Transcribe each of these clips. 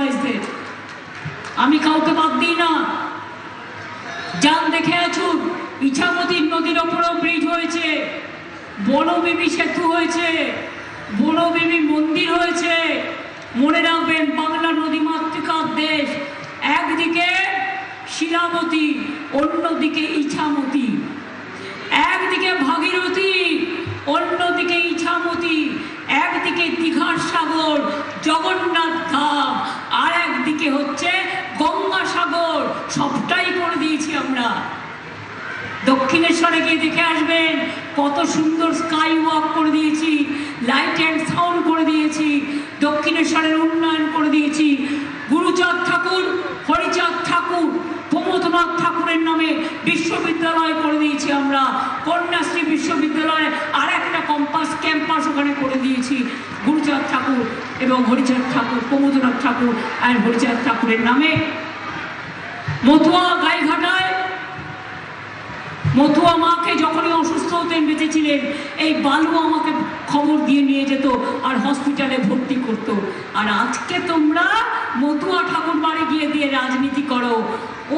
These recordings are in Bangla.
এমপ্লয়িজদের। আমি কাউকে বাদ দিই না। যান দেখে আছুন, ইছামতি নদীর ওপরও ব্রিজ হয়েছে, বনবিবি সেতু হয়েছে, বনবিবি মন্দির হয়েছে। মনে রাখবেন, বাংলা নদীমাতৃকার দেশ। একদিকে শিলাবতী, অন্যদিকে ইছামতি। একদিকে ভাগীরথী, অন্যদিকে ইছামতি। একদিকে দীঘার সাগর, জগন্নাথ ধাম, আর একদিকে হচ্ছে গঙ্গাসাগর। সবটাই করে দিয়েছি আমরা। দক্ষিণেশ্বরে গিয়ে দেখে আসবেন, কত সুন্দর স্কাই ওয়াক করে দিয়েছি, লাইট অ্যান্ড সাউন্ড করে দিয়েছি, দক্ষিণেশ্বরের উন্নয়ন করে দিয়েছি। গুরুচাঁদ ঠাকুর, হরিচাঁদ ঠাকুর, প্রমোদনাথ ঠাকুরের নামে বিশ্ববিদ্যালয় করে দিয়েছি আমরা। কন্যাশ্রী বিশ্ববিদ্যালয়ে আর একটা ক্যাম্পাস ওখানে করে দিয়েছি। গুরুচাঁদ ঠাকুর এবং হরিচাঁদ ঠাকুর, প্রমোদনাথ ঠাকুর আর হরিচাঁদ ঠাকুরের নামে। মতুয়া গাইঘাটায় মতুয়া মাকে যখনই অসুস্থ হতেন, বেঁচেছিলেন, এই বালু আমাকে খবর দিয়ে নিয়ে যেত আর হসপিটালে ভর্তি করতো। আর আজকে তোমরা মতুয়া ঠাকুর বাড়ি গিয়ে দিয়ে রাজনীতি করো।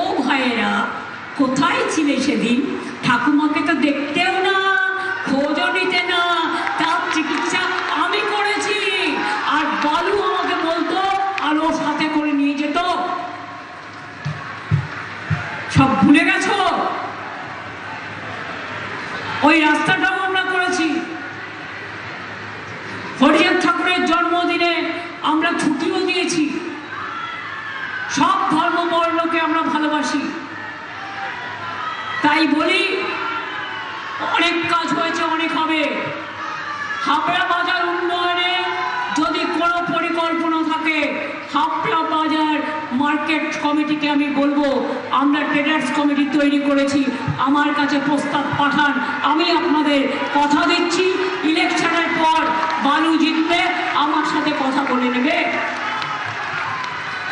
ও ভাইয়েরা, কোথায় ছিলে সেদিন? ঠাকুমাকে তো দেখতেও না, খোঁজও নিতে না, তার চিকিৎসা আমি করেছি। আর বালু আমাকে বলতো আর ও সাথে করে নিয়ে যেত। সব ভুলে গেছো? ওই রাস্তাটাও আমরা করেছি। হরিচাঁদ ঠাকুরের জন্মদিনে আমরা ছুটিও দিয়েছি। সব ধর্ম বর্ণকে আমরা ভালোবাসি। তাই বলি, অনেক কাজ হয়েছে, অনেক হবে। হাবড়া বাজার উন্নয়নে যদি কোনো পরিকল্পনা থাকে, হাবড়া বাজার মার্কেট কমিটিকে আমি বলবো, আমরা ট্রেডার্স কমিটি তৈরি করেছি, আমার কাছে প্রস্তাব পাঠান। আমি আপনাদের কথা দিচ্ছি, ইলেকশনের পর বালু জিতবে, আমার সাথে কথা বলে নেবে।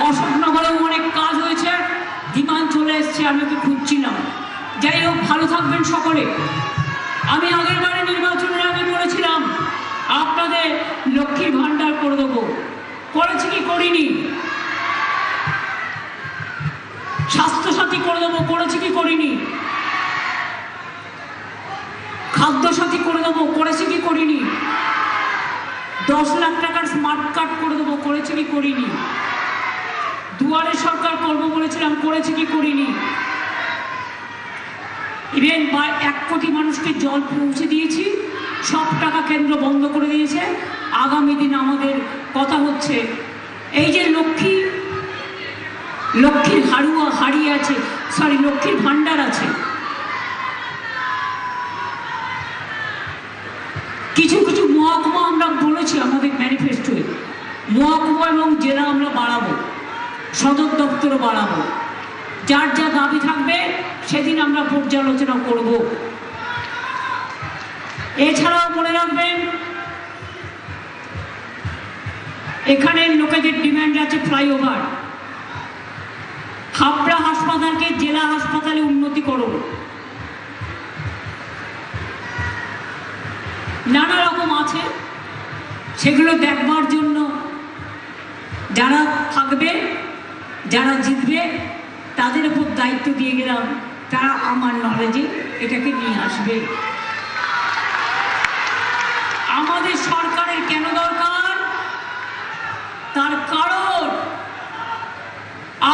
অশোকনগরেও অনেক কাজ হয়েছে, ডিমান্ড চলে এসছে, আমি ওকে খুঁজছিলাম। যাই হোক, ভালো থাকবেন সকলে। আমি আগের বারে নির্বাচনের আগে বলেছিলাম আপনাদের লক্ষ্মীর ভান্ডার করে দেবো। করেছি কি করিনি? স্বাস্থ্যসাথী করে দেবো, করেছি কি করিনি? খাদ্যসাথী করে দেবো, করেছি কি করিনি? 10 লাখ টাকার স্মার্ট কার্ড করে দেবো, করেছি কি করিনি? দুয়ারে সরকার করবো বলেছিলাম, করেছি কি করিনি? ইভেন 1 কোটি মানুষকে জল পৌঁছে দিয়েছি। সব টাকা কেন্দ্র বন্ধ করে দিয়েছে। আগামী দিন আমাদের কথা হচ্ছে, এই যে লক্ষ্মীর হাড়ি আছে, সরি, লক্ষ্মীর ভান্ডার আছে, কিছু কিছু মহকুমা আমরা বলেছি আমাদের ম্যানিফেস্টোয়, মহকুমা এবং জেলা আমরা বাড়াবো, সদর দপ্তরও বাড়াবো। যার যা দাবি থাকবে সেদিন আমরা পর্যালোচনা করব। এছাড়াও মনে রাখবেন, এখানে লোকেদের ডিমান্ড আছে ফ্লাইওভার। হাবড়া হাসপাতালকে জেলা হাসপাতালে উন্নতি করো। নানা রকম আছে, সেগুলো দেখবার জন্য যারা থাকবে, যারা জিতবে, তাদের উপর দায়িত্ব দিয়ে গেলাম, তারা আমার নলেজে এটাকে নিয়ে আসবে। আমাদের সরকারের কেন দরকার? তার কারণ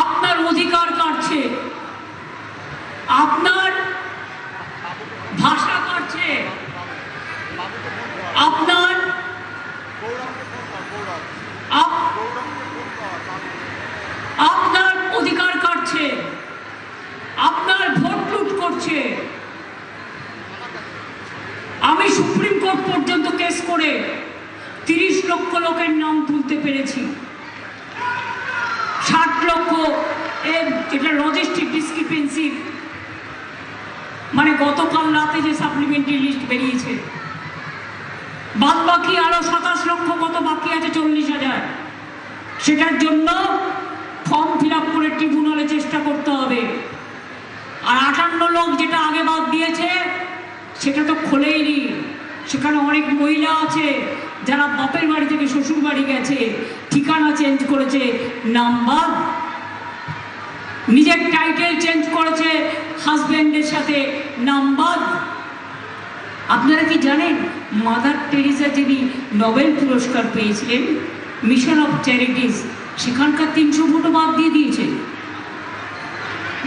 আপনার অধিকার কাটছে, আপনার ভাষা কাটছে, আপনার অধিকার কাটছে, আপনার ভোট লুট করছে। আমি সুপ্রিম কোর্ট পর্যন্ত কেস করে 30 লক্ষ লোকের নাম তুলতে পেরেছি। 60 লক্ষ এটা লজিস্টিক ডিসক্রিপেন্সি, মানে গতকাল রাতে যে সাপ্লিমেন্টারি লিস্ট বেরিয়েছে, বাদ বাকি আরো 27 লক্ষ কত বাকি আছে, 40,000। সেটার জন্য ফর্ম ফিল আপ করে ট্রিব্যুনালে চেষ্টা করতে হবে। আর 58 লোক যেটা আগে বাদ দিয়েছে সেটা তো খোলেইনি। সেখানে অনেক মহিলা আছে যারা বাপের বাড়ি থেকে শ্বশুর বাড়ি গেছে, ঠিক ঠিকানা চেঞ্জ করেছে, নাম বাদ। নিজের টাইটেল চেঞ্জ করেছে, হাজব্যান্ডের সাথে নাম বাদ। আপনারা কি জানেন মাদার টেরেসা যিনি নোবেল পুরস্কার পেয়েছিলেন মিশন অফ চ্যারিটিস, সেখানকার 300 ভোটও বাদ দিয়ে দিয়েছে।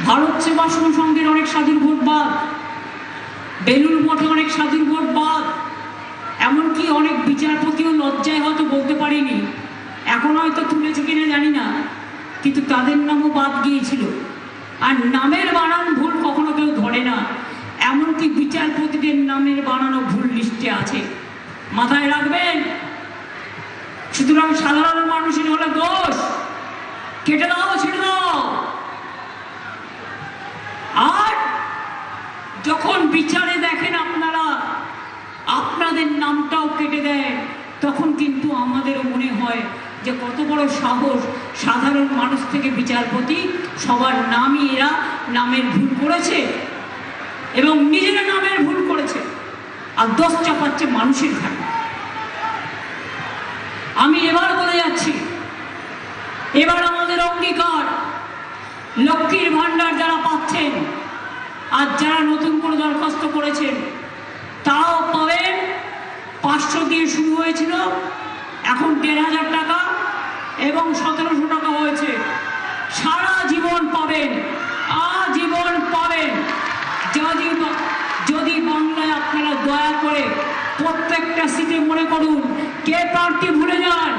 ভারত সেবাশ্রম সংঘের অনেক সাধুর ভোট বাদ, বেলুর মঠে অনেক সাধুর ভোট বাদ, এমনকি অনেক বিচারপতিও লজ্জায় হয়তো বলতে পারিনি, এখন হয়তো তুলেছে কিনা জানি না, কিন্তু তাদের নামও বাদ গিয়েছিল। আর নামের বানান ভুল কখনো কেউ ধরে না, এমনকি বিচারপতিদের নামের বানানো ভুল লিস্টে আছে, মাথায় রাখবেন। সুতরাং সাধারণ মানুষের হলে দোষ, কেটে দাও, ছেড়ে দাও। আর যখন বিচারে দেখেন আপনারা আপনাদের নামটাও কেটে দেয়, তখন কিন্তু আমাদেরও মনে হয় যে কত বড় সাহস, সাধারণ মানুষ থেকে বিচারপতি সবার নামই এরা নামের ভুল করেছে এবং নিজেরা নামের ভুল করেছে, আর দোষ চাপাচ্ছে মানুষের ঘাড়ে। আমি এবার বলে যাচ্ছি, এবার আমাদের অঙ্গীকার, লক্ষ্মীর ভাণ্ডার যারা পাচ্ছেন আর যারা নতুন করে দরখাস্ত করেছেন তারাও পাবেন। 500 দিয়ে শুরু হয়েছিল, এখন 1500 টাকা এবং 1700 টাকা হয়েছে। সারা জীবন পাবেন, আজীবন পাবেন। যদি বাংলায় আপনারা দয়া করে প্রত্যেকটা সিটে মনে করুন কে প্রার্থী ভুলে যান,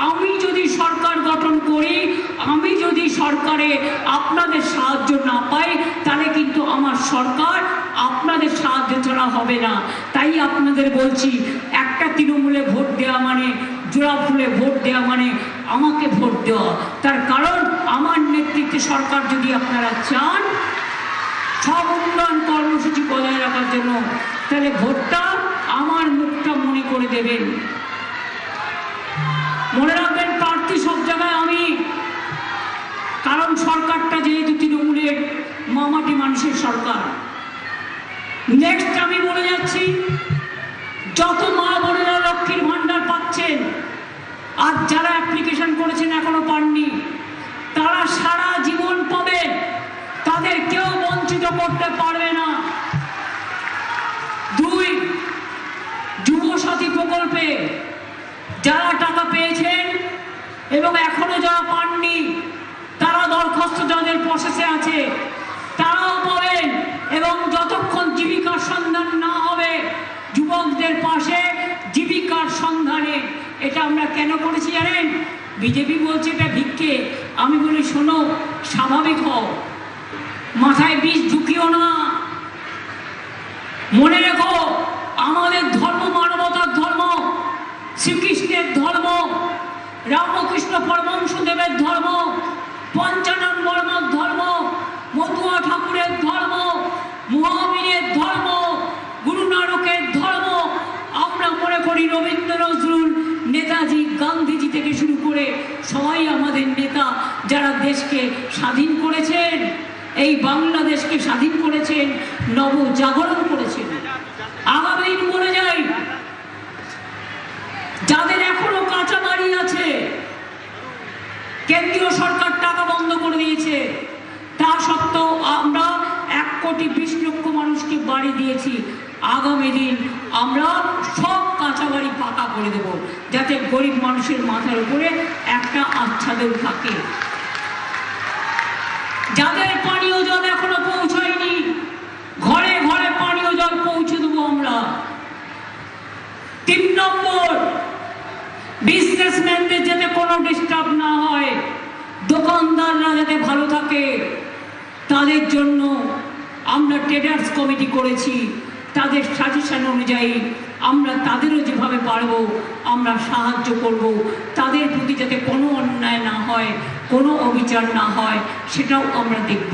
আমি যদি সরকার গঠন করি, আমি যদি সরকারে আপনাদের সাহায্য না পাই, তাহলে কিন্তু আমার সরকার আপনাদের সাহায্য ছাড়া হবে না। তাই আপনাদের বলছি, একটা তৃণমূলে ভোট দেওয়া মানে, জোড়া ফুলে ভোট দেওয়া মানে আমাকে ভোট দেওয়া। তার কারণ আমার নেতৃত্বে সরকার যদি আপনারা চান সব উন্নয়ন কর্মসূচি বজায় রাখার জন্য, তাহলে ভোটটা আমার মুখটা মনে করে দেবেন। মনে রাখবেন প্রার্থী সব জায়গায় আমি, কারণ সরকারটা যেহেতু তৃণমূলের মামাটি মানুষের সরকার। নেক্সট আমি বলে যাচ্ছি, যত মা বোনেরা লক্ষ্মীর ভাণ্ডার পাচ্ছেন আর যারা অ্যাপ্লিকেশন করেছেন এখনো পাননি, তারা সারা জীবন পাবেন, তাদের কেউ বঞ্চিত করতে পারবে না। 2, যুবসাথী প্রকল্পে যারা টাকা পেয়েছেন এবং এখনো যারা পাননি, তারা দরখাস্ত যাদের প্রসেসে আছে তারাও পাবেন। এবং যতক্ষণ জীবিকার সন্ধান না হবে, যুবকদের পাশে জীবিকার সন্ধানে, এটা আমরা কেন করেছি জানেন? বিজেপি বলছে এটা ভিক্ষে, আমি বলি শোনো, স্বাভাবিক হও, মাথায় বিষ ঢুকিও না। মনে রেখো, আমাদের ধর্ম মানবতার ধর্ম, শ্রীকৃষ্ণের ধর্ম, রামকৃষ্ণ পরমহংসদেবের ধর্ম, পঞ্চানন বর্মার ধর্ম, মতুয়া ঠাকুরের ধর্ম, মহাবীরের ধর্ম, গুরু নানকের ধর্ম। আমরা মনে করি রবীন্দ্র নজরুল, নেতাজি, গান্ধীজি থেকে শুরু করে সবাই আমাদের নেতা, যারা দেশকে স্বাধীন করেছেন, এই বাংলাদেশকে স্বাধীন করেছেন, নবজাগরণ করেছেন। আগামী দিন বলে যাই, যাদের এখনো কাঁচা বাড়ি আছে, কেন্দ্রীয় সরকার টাকা বন্ধ করে দিয়েছে, তা সত্ত্বেও আমরা 1,20,00,000 মানুষকে বাড়ি দিয়েছি। আগামী দিন আমরা সব কাঁচা বাড়ি পাকা করে দেব, যাতে গরিব মানুষের মাথার উপরে একটা আচ্ছাদন থাকে। যাদের পানীয় জল এখনো পৌঁছায়নি, ঘরে ঘরে পানীয় জল পৌঁছে দেবো আমরা। 3 নম্বর, বিজনেসম্যানদের যাতে কোনো ডিস্টার্ব না হয়, দোকানদাররা যাতে ভালো থাকে, তাদের জন্য আমরা ট্রেডার্স কমিটি করেছি। তাদের সাজেশন অনুযায়ী আমরা তাদেরও যেভাবে পারবো আমরা সাহায্য করব। তাদের প্রতি যাতে কোনো অন্যায় না হয়, কোনো অবিচার না হয়, সেটাও আমরা দেখব।